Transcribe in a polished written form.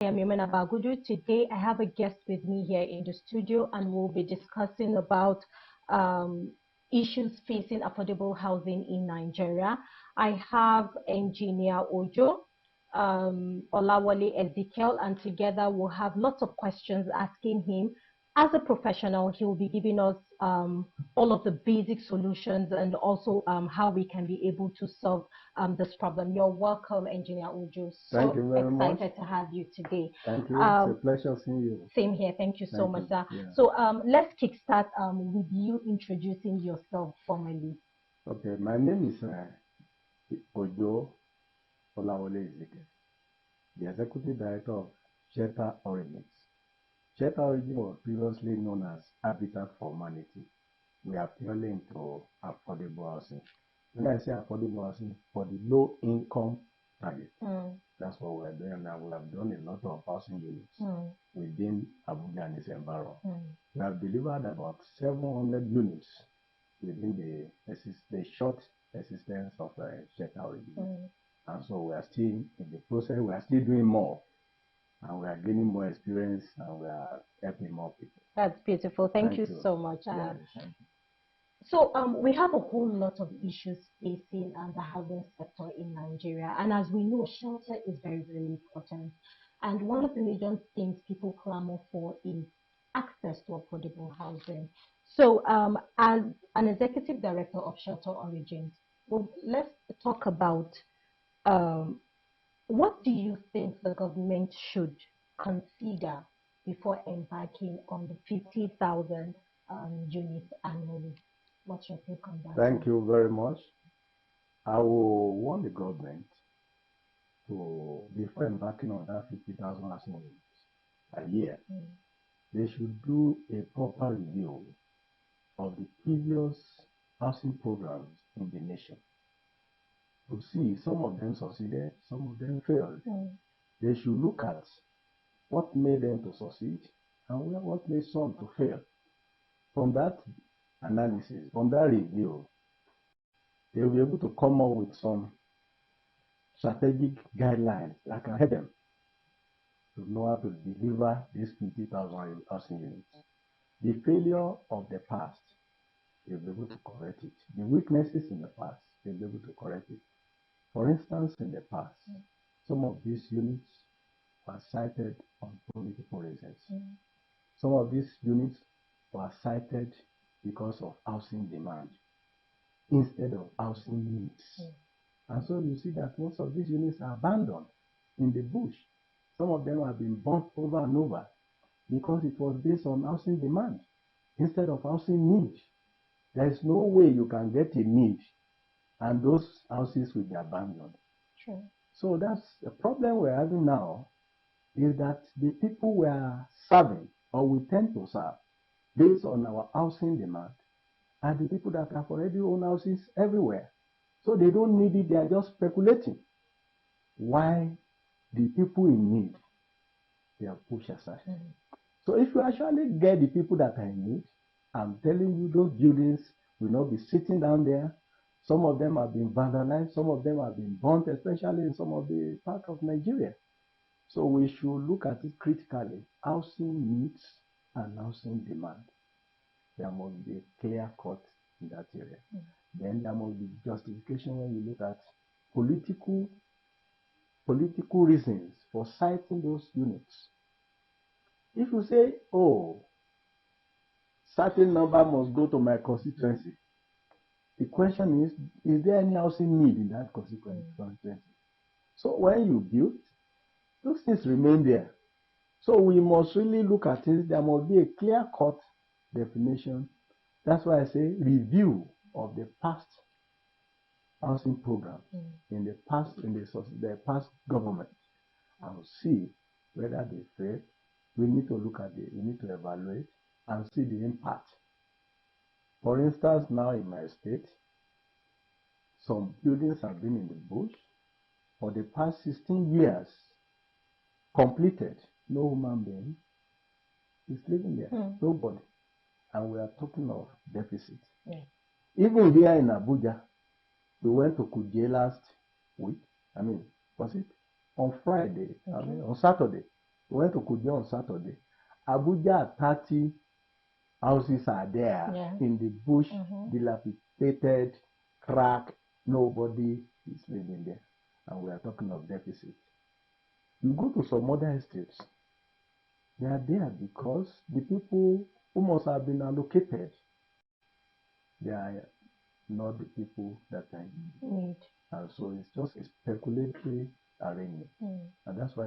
I'm Yemena Bagudu. Today I have a guest with me here in the studio, and we'll be discussing about issues facing affordable housing in Nigeria. I have Engineer Ojo, Olawale Ezekiel, and together we'll have lots of questions asking him. As a professional, he will be giving us all of the basic solutions and also how we can be able to solve this problem. You're welcome, Engineer Ojo. Thank you very much. Excited to have you today. Thank you. It's a pleasure seeing you. Same here. Thank you so much, sir. Yeah. So let's kickstart with you introducing yourself formally. Okay, my name is Ojo Olawale Ezekiel, the Executive Director of Shelter Origins. Shelter Origins was previously known as Habitat for Humanity. We are purely into affordable housing. When I say affordable housing, for the low income target, that's what we're doing now. We have done a lot of housing units within Abuja and its environment. We have delivered about 700 units within the short existence of Shelter Origins. And so we are still in the process, we are still doing more. And we are gaining more experience, and we are helping more people. That's beautiful. Thank you so much. Yeah, so we have a whole lot of issues facing the housing sector in Nigeria. And as we know, shelter is very, very important. And one of the major things people clamor for is access to affordable housing. So as an executive director of Shelter Origins, well, let's talk about what do you think the government should consider before embarking on the 50,000 units annually? What's your take on that? Thank you very much. I will want the government to, before embarking on that 50,000 units a year, they should do a proper review of the previous housing programs in the nation. To see, some of them succeeded, some of them failed. They should look at what made them to succeed and what made some to fail. From that analysis, from that review, they will be able to come up with some strategic guidelines that can help them to know how to deliver these 50,000 housing units. The failure of the past, they'll be able to correct it. The weaknesses in the past, they'll be able to correct it. For instance, in the past, some of these units were cited on political reasons. Some of these units were cited because of housing demand instead of housing needs. And so you see that most of these units are abandoned in the bush. Some of them have been burnt over and over because it was based on housing demand instead of housing need. There is no way you can get a need and those houses will be abandoned. Sure. So that's the problem we're having now, is that the people we are serving, or we tend to serve, based on our housing demand, are the people that have already owned houses everywhere. So they don't need it, they are just speculating. Why the people in need, they are pushed aside. So if you actually get the people that are in need, I'm telling you, those buildings will not be sitting down there. Some of them have been vandalized, some of them have been burnt, especially in some of the parts of Nigeria. So we should look at it critically. Housing needs and housing demand. There must be a clear cut in that area. Then there must be justification when you look at political reasons for citing those units. If you say, oh, certain number must go to my constituency, the question is there any housing need in that constituency? So when you build, those things remain there. So we must really look at it. There must be a clear-cut definition. That's why I say review of the past housing program in the past government, and see whether they fail. We need to look at it. We need to evaluate and see the impact. For instance, now in my state, some buildings have been in the bush for the past 16 years, completed. No human being is living there, nobody. And we are talking of deficit. Even here in Abuja, we went to Kuje last week. Was it on Friday? On Saturday. We went to Kuje on Saturday. Abuja, 30 houses are there in the bush, dilapidated, cracked. Nobody is living there. And we are talking of deficit. You go to some other estates, they are there because the people who must have been allocated, they are not the people that I need. And so it's just a speculatory arrangement. And that's why